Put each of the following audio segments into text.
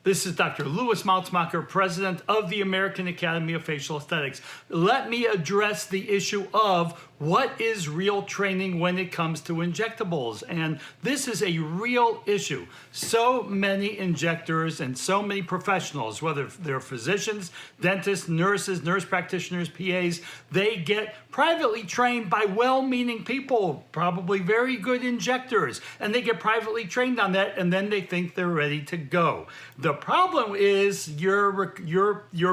This is Dr. Louis Moutsmacher, president of the American Academy of Facial Aesthetics. Let me address the issue of what is real training when it comes to injectables. And this is a real issue. So many injectors and so many professionals, whether they're physicians, dentists, nurses, nurse practitioners, PAs, they get privately trained by well-meaning people, probably very good injectors, and they get privately trained on that, and then they think they're ready to go. The problem is your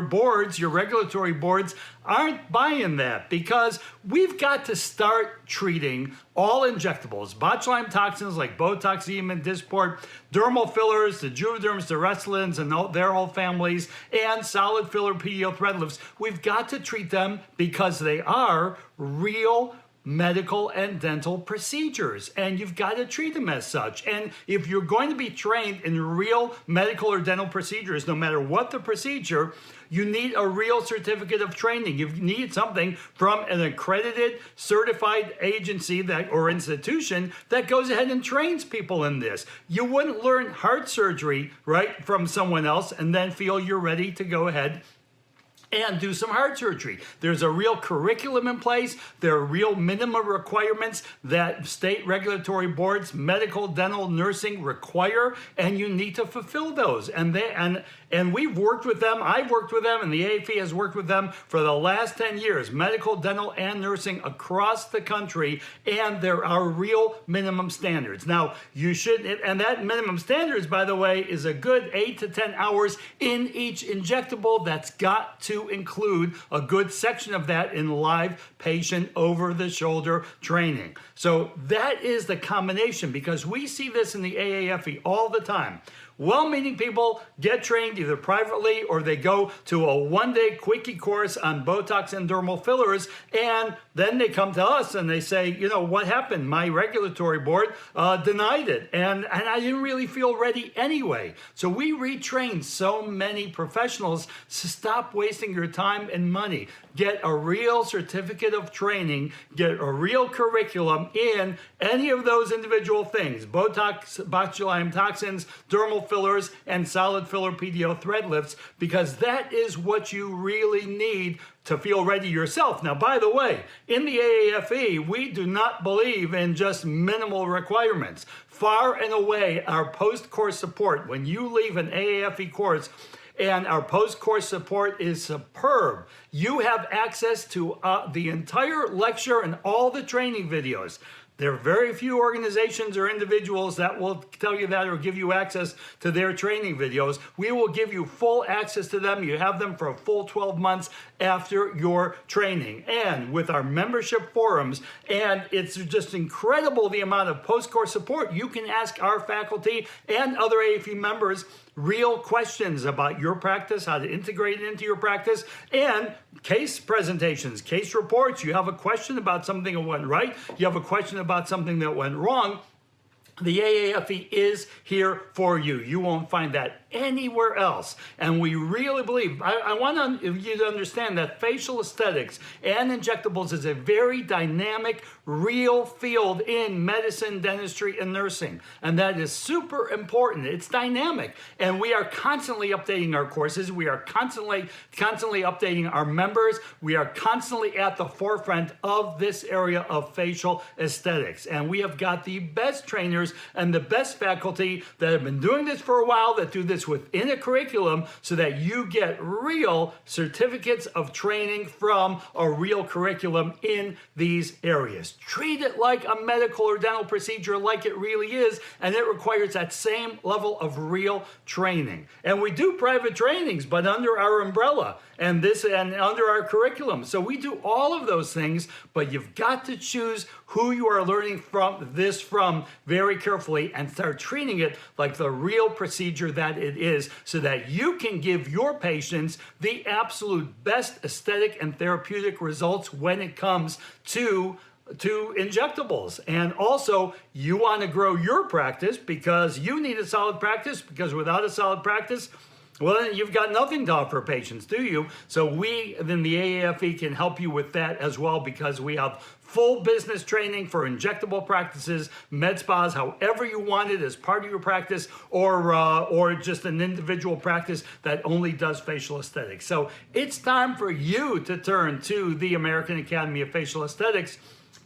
boards, your regulatory boards, aren't buying that, because we've got to start treating all injectables, botulinum toxins like Botox, Eamon, Dysport, dermal fillers, the Juvederms, the Restylins, and their whole families, and solid filler PDO thread lifts. We've got to treat them because they are real medical and dental procedures, and you've got to treat them as such. And if you're going to be trained in real medical or dental procedures, no matter what the procedure, you need a real certificate of training. You need something from an accredited, certified agency or institution that goes ahead and trains people in this. You wouldn't learn heart surgery, right, from someone else and then feel you're ready to go ahead and do some heart surgery. There's a real curriculum in place. There are real minimum requirements that state regulatory boards, medical, dental, nursing require, and you need to fulfill those. And we've worked with them, I've worked with them, and the AAFE has worked with them for the last 10 years, medical, dental, and nursing across the country, and there are real minimum standards. Now, you should, and that minimum standards, by the way, is a good 8 to 10 hours in each injectable. That's got to include a good section of that in live patient over-the-shoulder training. So that is the combination, because we see this in the AAFE all the time. Well-meaning people get trained either privately or they go to a one-day quickie course on Botox and dermal fillers, and then they come to us and they say, you know, what happened? My regulatory board denied it, and I didn't really feel ready anyway. So we retrain so many professionals to stop wasting your time and money. Get a real certificate of training, get a real curriculum in any of those individual things, Botox, botulinum toxins, dermal fillers, and solid filler PDO thread lifts, because that is what you really need to feel ready yourself. Now, by the way, in the AAFE, we do not believe in just minimal requirements. Far and away, our post-course support, when you leave an AAFE course, and our post-course support is superb. You have access to the entire lecture and all the training videos. There are very few organizations or individuals that will tell you that or give you access to their training videos. We will give you full access to them. You have them for a full 12 months after your training. And with our membership forums, and it's just incredible the amount of post-course support. You can ask our faculty and other AAFE members real questions about your practice, how to integrate it into your practice, and case presentations, case reports. You have a question about something that went right, you have a question about something that went wrong. The AAFE is here for you. You won't find that anywhere else. And we really believe, I want you to understand that facial aesthetics and injectables is a very dynamic, real field in medicine, dentistry, and nursing. And that is super important. It's dynamic. And we are constantly updating our courses. We are constantly updating our members. We are constantly at the forefront of this area of facial aesthetics. And we have got the best trainers and the best faculty that have been doing this for a while, that do this within a curriculum, so that you get real certificates of training from a real curriculum in these areas. Treat it like a medical or dental procedure, like it really is, and it requires that same level of real training. And we do private trainings, but under our umbrella and under our curriculum. So we do all of those things, but you've got to choose who you are learning from very carefully and start treating it like the real procedure that it is, so that you can give your patients the absolute best aesthetic and therapeutic results when it comes to injectables. And also, you want to grow your practice because you need a solid practice, because without a solid practice, well, then you've got nothing to offer patients, do you? So we, then the AAFE, can help you with that as well, because we have full business training for injectable practices, med spas, however you want it as part of your practice, or just an individual practice that only does facial aesthetics. So it's time for you to turn to the American Academy of Facial Aesthetics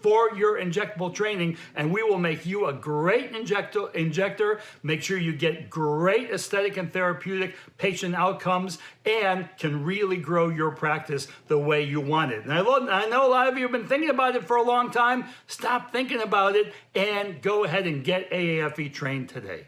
for your injectable training, and we will make you a great injector, make sure you get great aesthetic and therapeutic patient outcomes, and can really grow your practice the way you want it. And I know a lot of you have been thinking about it for a long time. Stop thinking about it and go ahead and get AAFE trained today.